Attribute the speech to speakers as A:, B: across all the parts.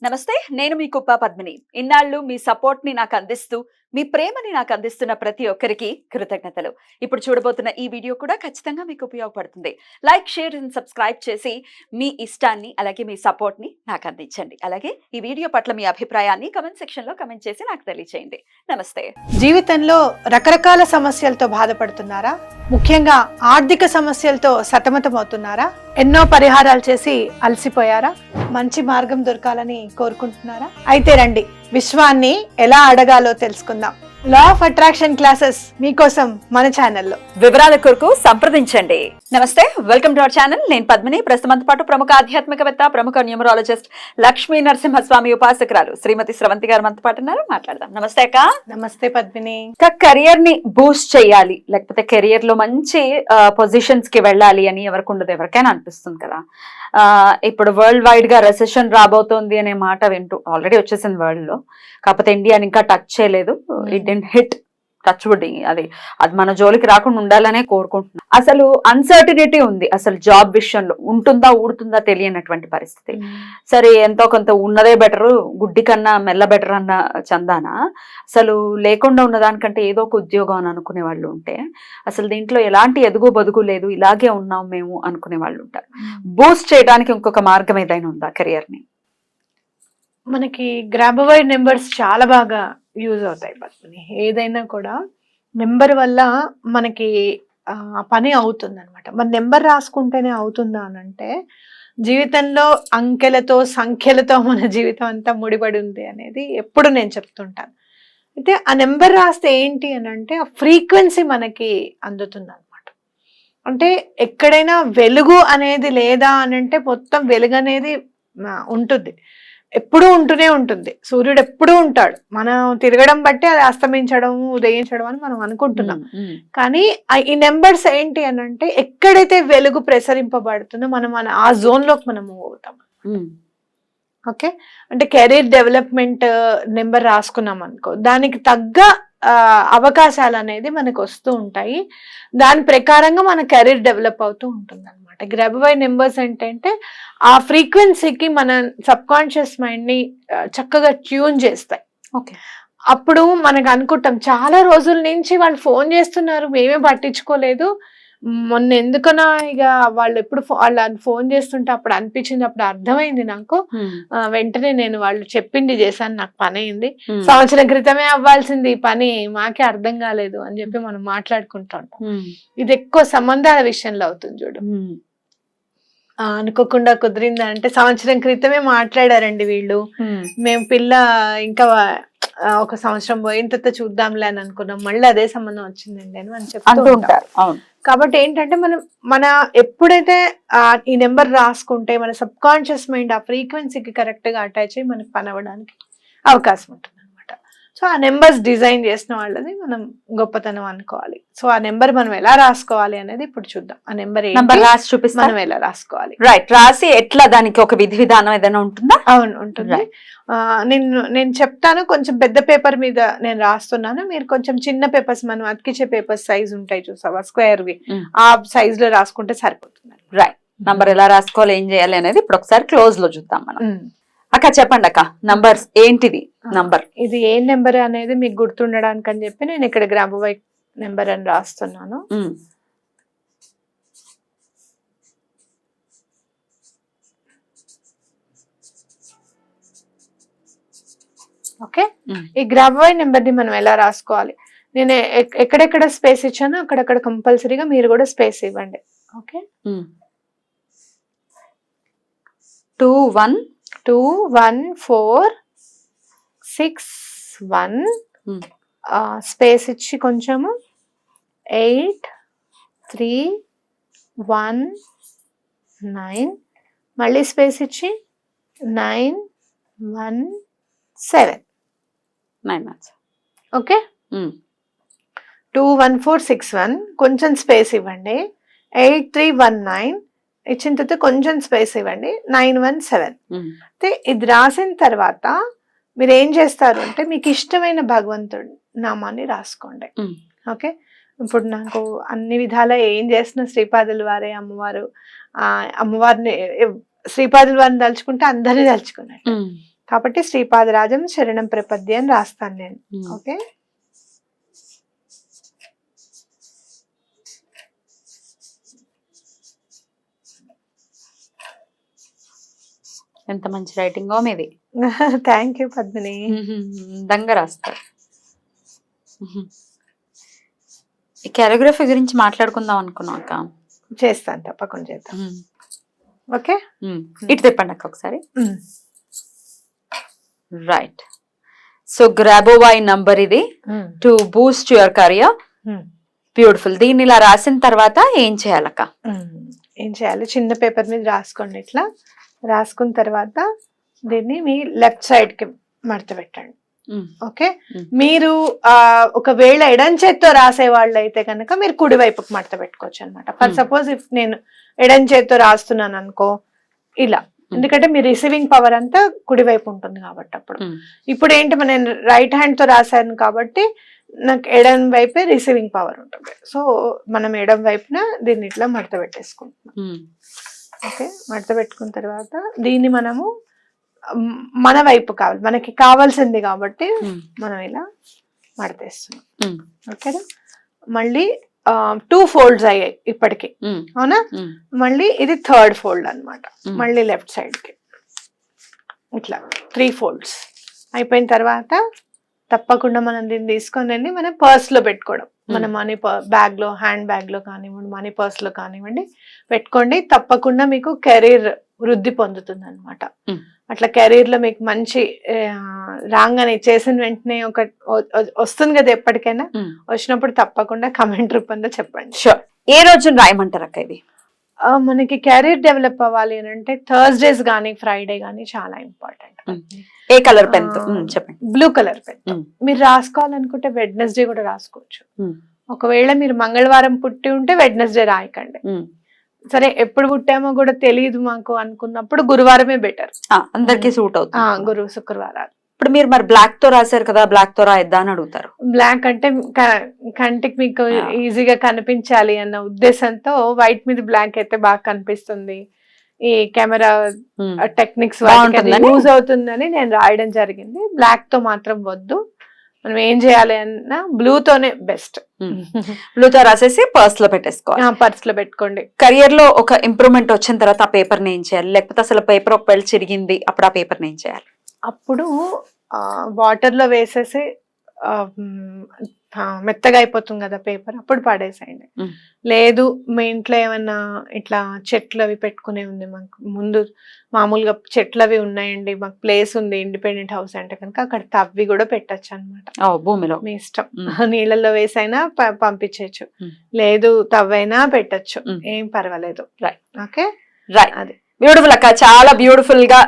A: నమస్తే, నేను మీ కుప్ప పద్మిని. ఇన్నాళ్ళు మీ సపోర్ట్ ని నాకు అందిస్తూ, మీ ప్రేమని నాకు అందిస్తున్న ప్రతి ఒక్కరికి కృతజ్ఞతలు. ఇప్పుడు చూడబోతున్న ఈ వీడియో కూడా ఖచ్చితంగా మీకు ఉపయోగపడుతుంది. లైక్, షేర్ అండ్ సబ్స్క్రైబ్ చేసి మీ ఇష్టాన్ని అలాగే మీ సపోర్ట్ ని నాకు అందించండి. అలాగే ఈ వీడియో పట్ల మీ అభిప్రాయాన్ని కమెంట్ సెక్షన్ లో కమెంట్ చేసి నాకు తెలియజేయండి. నమస్తే.
B: జీవితంలో రకరకాల సమస్యలతో బాధపడుతున్నారా? ముఖ్యంగా ఆర్థిక సమస్యలతో సతమతమవుతున్నారా? ఎన్నో పరిహారాలు చేసి అలసిపోయారా? మంచి మార్గం దొరకాలని కోరుకుంటున్నారా? అయితే రండి, విశ్వాన్ని ఎలా అడగాలో తెలుసుకుందాం. లా ఆఫ్ అట్రాక్షన్ క్లాసెస్ మీకోసం మన ఛానల్లో.
A: వివరాల కొరకు సంప్రదించండి. నమస్తే, వెల్కమ్ టు అవర్ ఛానల్. నేను పద్మిని. ప్రస్తుతంతో పాటు ప్రముఖ ఆధ్యాత్మికవేత్త, ప్రముఖ న్యూమరాలజిస్ట్ లక్ష్మీ నరసింహస్వామి ఉపాసకురాలు శ్రీమతి స్రవంతి గారు మనతో పాటు ఉన్నారు. మాట్లాడదాం. నమస్తే అక్క.
B: నమస్తే పద్మిని.
A: కెరియర్ ని బూస్ట్ చేయాలి, లేకపోతే కెరియర్ లో మంచి పొజిషన్స్ కి వెళ్ళాలి అని ఎవరికి ఉండదు, ఎవరికైనా అనిపిస్తుంది కదా. ఇప్పుడు వరల్డ్ వైడ్ గా రెసెషన్ రాబోతోంది అనే మాట వింటూ, ఆల్రెడీ వచ్చేసింది వరల్డ్ లో, కాకపోతే ఇండియాని ఇంకా టచ్ చేయలేదు. It didn't hit, touch wood. అది మన జోలికి రాకుండా ఉండాలనే కోరుకుంటున్నాను. అసలు అన్సర్టినిటీ ఉంది, అసలు జాబ్ విషయంలో ఉంటుందా ఊడుతుందా తెలియనటువంటి పరిస్థితి. సరే, ఎంతో కొంత ఉన్నదే బెటరు, గుడ్డి కన్నా మెల్ల బెటర్ అన్న చందాన అసలు లేకుండా ఉన్నదానికంటే ఏదో ఒక ఉద్యోగం అని అనుకునే వాళ్ళు ఉంటే, అసలు దీంట్లో ఎలాంటి ఎదుగు బదుగు లేదు, ఇలాగే ఉన్నాం మేము అనుకునే వాళ్ళు ఉంటారు. బూస్ట్ చేయడానికి ఇంకొక మార్గం ఏదైనా ఉందా కెరియర్ ని?
B: మనకి గ్రాబవైడ్ నెంబర్స్ చాలా బాగా యూజ్ అవుతాయి పద్మిని. ఏదైనా కూడా నెంబర్ వల్ల మనకి పని అవుతుంది అనమాట. మన నెంబర్ రాసుకుంటేనే అవుతుందా అని అంటే, జీవితంలో అంకెలతో సంఖ్యలతో మన జీవితం అంతా ముడిపడి ఉంది అనేది ఎప్పుడు నేను చెప్తుంటాను. అయితే ఆ నెంబర్ రాస్తే ఏంటి అని అంటే, ఆ ఫ్రీక్వెన్సీ మనకి అందుతుంది అనమాట. అంటే ఎక్కడైనా వెలుగు అనేది లేదా అని అంటే, మొత్తం వెలుగు అనేది ఉంటుంది, ఎప్పుడూ ఉంటూనే ఉంటుంది. సూర్యుడు ఎప్పుడూ ఉంటాడు. మనం తిరగడం బట్టి అది అస్తమించడం, ఉదయించడం అని మనం అనుకుంటున్నాం. కానీ ఈ నెంబర్స్ ఏంటి అని అంటే, ఎక్కడైతే వెలుగు ప్రసరింపబడుతుందో మనం ఆ జోన్ లోకి మనం మూవ్ అవుతాం. ఓకే, అంటే కెరీర్ డెవలప్మెంట్ నెంబర్ రాసుకున్నాం అనుకో, దానికి తగ్గ అవకాశాలు అనేది మనకు వస్తూ ఉంటాయి. దాని ప్రకారంగా మన కెరీర్ డెవలప్ అవుతూ ఉంటుంది అనమాట. గ్రాబవైడ్ నెంబర్స్ ఏంటంటే, ఆ ఫ్రీక్వెన్సీకి మన సబ్ కాన్షియస్ మైండ్ ని చక్కగా ట్యూన్ చేస్తాయి.
A: ఓకే,
B: అప్పుడు మనకు అనుకుంటాం, చాలా రోజుల నుంచి వాళ్ళు ఫోన్ చేస్తున్నారు, మేమే పట్టించుకోలేదు. మొన్న ఎందుకన్నా ఇక వాళ్ళు ఎప్పుడు వాళ్ళు ఫోన్ చేస్తుంటే అప్పుడు అనిపించింది, అప్పుడు అర్థమైంది నాకు. వెంటనే నేను వాళ్ళు చెప్పింది చేశాను, నాకు పని అయింది. సంవత్సరం క్రితమే అవ్వాల్సింది ఈ పని, మాకే అర్థం కాలేదు అని చెప్పి మనం మాట్లాడుకుంటాం. ఇది ఎక్కువ సంబంధాల విషయంలో అవుతుంది చూడు. అనుకోకుండా కుదిరిందా అంటే, సంవత్సరం క్రితమే మాట్లాడారండి వీళ్ళు, మేము పిల్ల ఇంకా ఒక సంవత్సరం పోయిన తర్వాత చూద్దాంలే అని అనుకున్నాం, మళ్ళీ అదే సంబంధం వచ్చిందండి అని మనం చెప్తూ ఉంటారు. కాబట్టి ఏంటంటే, మన ఎప్పుడైతే ఈ నెంబర్ రాసుకుంటే మన సబ్ కాన్షియస్ మైండ్ ఆ ఫ్రీక్వెన్సీకి కరెక్ట్ గా అటాచ్ అయ్యి మనకి పని అవ్వడానికి అవకాశం ఉంటుంది అనమాట. సో ఆ నెంబర్స్ డిజైన్ చేసిన వాళ్ళది మనం గొప్పతనం అనుకోవాలి. సో ఆ నెంబర్ మనం ఎలా రాసుకోవాలి అనేది ఇప్పుడు చూద్దాం. ఆ నెంబర్
A: రాసి చూపిస్తాం,
B: మనం ఎలా రాసుకోవాలి.
A: రైట్, రాసి ఎట్లా, దానికి ఒక విధి విధానం ఏదైనా ఉంటుందా?
B: అవును, ఉంటుంది. నేను చెప్తాను. కొంచెం పెద్ద పేపర్ మీద నేను రాస్తున్నాను, మీరు కొంచెం చిన్న పేపర్స్, మనం అతికిచ్చే పేపర్స్ సైజ్ ఉంటాయి చూసావా, స్క్వేర్ వి, ఆ సైజ్ లో రాసుకుంటే సరిపోతుంది.
A: రైట్, నంబర్ ఎలా రాసుకోవాలి, ఏం చేయాలి అనేది ఇప్పుడు ఒకసారి క్లోజ్ లో చూద్దాం మనం. అక్క చెప్పండి అక్క, నంబర్స్ ఏంటిది? నంబర్
B: ఇది ఏ నెంబర్ అనేది మీకు గుర్తుండడానికి అని చెప్పి నేను ఇక్కడ గ్రాబవైడ్ నెంబర్ అని రాస్తున్నాను. ఓకే, ఈ గ్రాబవైడ్ నెంబర్ ని మనం ఎలా రాసుకోవాలి, నేను ఎక్కడెక్కడ స్పేస్ ఇచ్చానో అక్కడక్కడ కంపల్సరీగా మీరు కూడా స్పేస్ ఇవ్వండి. ఓకే, 214661 స్పేస్ ఇచ్చి కొంచెము 8319 మళ్ళీ స్పేస్ ఇచ్చి 917. ఓకే, 21461 కొంచెం స్పేస్ ఇవ్వండి, 8319 ఇచ్చిన తర్వాత కొంచెం స్పేస్ ఇవ్వండి, 917. అయితే ఇది రాసిన తర్వాత మీరు ఏం చేస్తారు అంటే, మీకు ఇష్టమైన భగవంతుడి నామాన్ని రాసుకోండి. ఓకే, ఇప్పుడు నాకు అన్ని విధాలా ఏం చేస్తున్న శ్రీపాదుల వారే అమ్మవారు. అమ్మవారిని శ్రీపాదుల వారిని తలుచుకుంటే అందరినీ తలుచుకున్నట్టు. కాబట్టి శ్రీపాదరాజం శరణం ప్రపద్య అని రాస్తాను నేను. ఓకే,
A: ఎంత మంచి రైటింగ్ మీది.
B: Thank you Padmini.
A: దంగా రాస్తారు. ఈ కాలిగ్రఫీ గురించి మాట్లాడుకుందాం అనుకున్నాక
B: చేస్తాను, తప్పకుండా చేద్దాం. ఓకే,
A: ఇటు తిప్పండి అక్క ఒకసారి. రైట్, సో గ్రాబోవై నంబర్ ఇది to Boost your career. Beautiful. దీన్ని ఇలా రాసిన తర్వాత ఏం చేయాలక్క?
B: ఏం చేయాలి, చిన్న పేపర్ మీద రాసుకోండి. ఇట్లా రాసుకున్న తర్వాత దీన్ని మీ లెఫ్ట్ సైడ్ కి మడత పెట్టండి. ఓకే, మీరు ఒకవేళ ఎడం చేత్తో రాసే వాళ్ళు అయితే కనుక మీరు కుడి వైపుకి మడత పెట్టుకోవచ్చు అనమాట. ఫర్ సపోజ్ ఇఫ్ నేను ఎడం చేత్తో రాస్తున్నాను అనుకో ఇలా, ఎందుకంటే మీ రిసీవింగ్ పవర్ అంతా కుడి వైపు ఉంటుంది కాబట్టి. అప్పుడు ఇప్పుడు ఏంటి, నేను రైట్ హ్యాండ్ తో రాశాను కాబట్టి నాకు ఎడం వైపే రిసీవింగ్ పవర్ ఉంటుంది. సో మనం ఎడం వైపున దీన్ని ఇట్లా మడత పెట్టేసుకుంటున్నాం. ఓకే, మడత పెట్టుకున్న తర్వాత దీన్ని మనము మన వైపు కావాలి, మనకి కావాల్సింది కాబట్టి మనం ఇలా మడతేస్తున్నాం. ఓకేనా, మళ్ళీ 2 ఫోల్డ్స్ అయ్యాయి ఇప్పటికి, అవునా? మళ్ళీ ఇది 3rd ఫోల్డ్ అన్నమాట. మళ్ళీ లెఫ్ట్ సైడ్ కి ఇట్లా 3 ఫోల్డ్స్ అయిపోయిన తర్వాత తప్పకుండా మనం దీన్ని తీసుకొని మన పర్స్ లో పెట్టుకోవడం. మన మనీ బ్యాగ్ లో, హ్యాండ్ బ్యాగ్ లో కానివ్వండి, మనీ పర్స్ లో కానివ్వండి పెట్టుకోండి. తప్పకుండా మీకు కెరీర్ వృద్ధి పొందుతుంది అనమాట. అట్లా కెరీర్ లో మీకు మంచి రాగానే చేసిన వెంటనే ఒక వస్తుంది కదా, ఎప్పటికైనా వచ్చినప్పుడు తప్పకుండా కమెంట్ రూపంలో చెప్పండి.
A: షూర్. ఏ రోజు రాయమంటారు అక్క ఇది?
B: మనకి కెరీర్ డెవలప్ అవ్వాలి అని అంటే థర్స్డేస్ గానీ ఫ్రైడే గానీ చాలా ఇంపార్టెంట్.
A: ఏ కలర్ పెన్ చెప్పండి?
B: Blue colour pen. మీరు రాసుకోవాలనుకుంటే వెడ్నెస్డే కూడా రాసుకోవచ్చు. ఒకవేళ మీరు మంగళవారం పుట్టి ఉంటే వెడ్నెస్డే రాయకండి. సరే ఎప్పుడు పుట్టామో కూడా తెలియదు మాకు అనుకున్నప్పుడు గురువారమే బెటర్,
A: అందరికి సూట్ అవుతుంది.
B: గురు శుక్రవారాలు.
A: ఇప్పుడు మీరు మరి బ్లాక్ తో రాశారు కదా, బ్లాక్ తో రాయిద్దా అని అడుగుతారు.
B: బ్లాక్ అంటే కంటికి మీకు ఈజీగా కనిపించాలి అన్న ఉద్దేశంతో వైట్ మీద బ్లాక్ అయితే బాగా కనిపిస్తుంది, ఈ కెమెరా టెక్నిక్స్ యూజ్ అవుతుందని నేను రాయడం జరిగింది. బ్లాక్ తో మాత్రం వద్దు. మనం ఏం చేయాలి అన్నా బ్లూ తోనే బెస్ట్.
A: బ్లూ తో రాసేసి పర్స్ లో పెట్టేసుకోవాలి.
B: పర్స్ లో పెట్టుకోండి.
A: కెరియర్ లో ఒక ఇంప్రూవ్మెంట్ వచ్చిన తర్వాత ఆ పేపర్ ని ఏం చేయాలి? లేకపోతే అసలు పేపర్ ఒకవేళ చిరిగింది అప్పుడు ఆ పేపర్ ని ఏం చేయాలి?
B: అప్పుడు వాటర్ లో వేసేసి మెత్తగా అయిపోతుంది కదా పేపర్, అప్పుడు పడేసేయండి. లేదు మీ ఇంట్లో ఏమన్నా ఇట్లా చెట్లు అవి పెట్టుకునే ఉంది, మాకు ముందు మామూలుగా చెట్లు అవి ఉన్నాయండి, మాకు ప్లేస్ ఉంది ఇండిపెండెంట్ హౌస్ అంటే కనుక అక్కడ తవ్వి కూడా పెట్టచ్చు అనమాట.
A: భూమిలో మీ
B: ఇష్టం, నీళ్ళల్లో వేసైనా పంపించచ్చు, లేదు తవ్వైనా పెట్టచ్చు, ఏం పర్వాలేదు. ఓకే,
A: అది బ్యూటిఫుల్ అక్క, చాలా బ్యూటిఫుల్ గా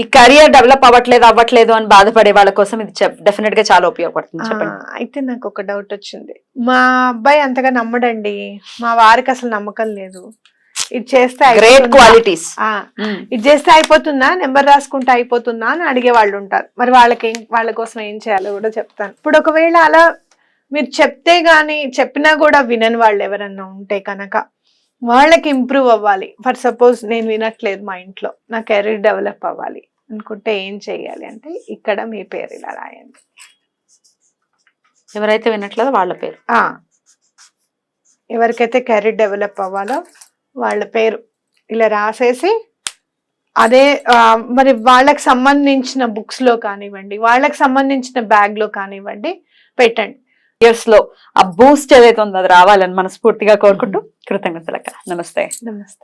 A: ఈ కెరియర్ డెవలప్ అవ్వట్లేదు అని బాధపడే వాళ్ళ కోసం ఇది డెఫినెట్ గా చాలా ఉపయోగపడుతుంది. చెప్పండి.
B: అయితే నాకు ఒక డౌట్ వచ్చింది. మా అబ్బాయి అంతగా నమ్మడండి, మా వారికి అసలు నమ్మకం లేదు. ఇది చేస్తే
A: గ్రేట్ క్వాలిటీస్,
B: ఇది చేస్తే అయిపోతుందా, నెంబర్ రాసుకుంటే అయిపోతుందా అని అడిగే వాళ్ళు ఉంటారు. మరి వాళ్ళ కోసం ఏం చేయాలో కూడా చెప్తాను. ఇప్పుడు ఒకవేళ అలా మీరు చెప్తే గానీ చెప్పినా కూడా వినని వాళ్ళు ఎవరన్నా ఉంటే కనుక వాళ్ళకి ఇంప్రూవ్ అవ్వాలి. ఫర్ సపోజ్ నేను వినట్లేదు మా ఇంట్లో, నా కెరీర్ డెవలప్ అవ్వాలి అనుకుంటే ఏం చెయ్యాలి అంటే ఇక్కడ మీ పేరు ఇలా రాయండి.
A: ఎవరైతే వినట్లేదో వాళ్ళ పేరు,
B: ఎవరికైతే కెరీర్ డెవలప్ అవ్వాలో వాళ్ళ పేరు ఇలా రాసేసి అదే మరి వాళ్ళకి సంబంధించిన బుక్స్ లో కానివ్వండి, వాళ్ళకి సంబంధించిన బ్యాగ్ లో కానివ్వండి పెట్టండి.
A: ఇయర్స్ లో ఆ బూస్ట్ ఏదైతే ఉందో అది రావాలని మనస్ఫూర్తిగా కోరుకుంటూ కృతజ్ఞతలక్క. నమస్తే.
B: నమస్తే.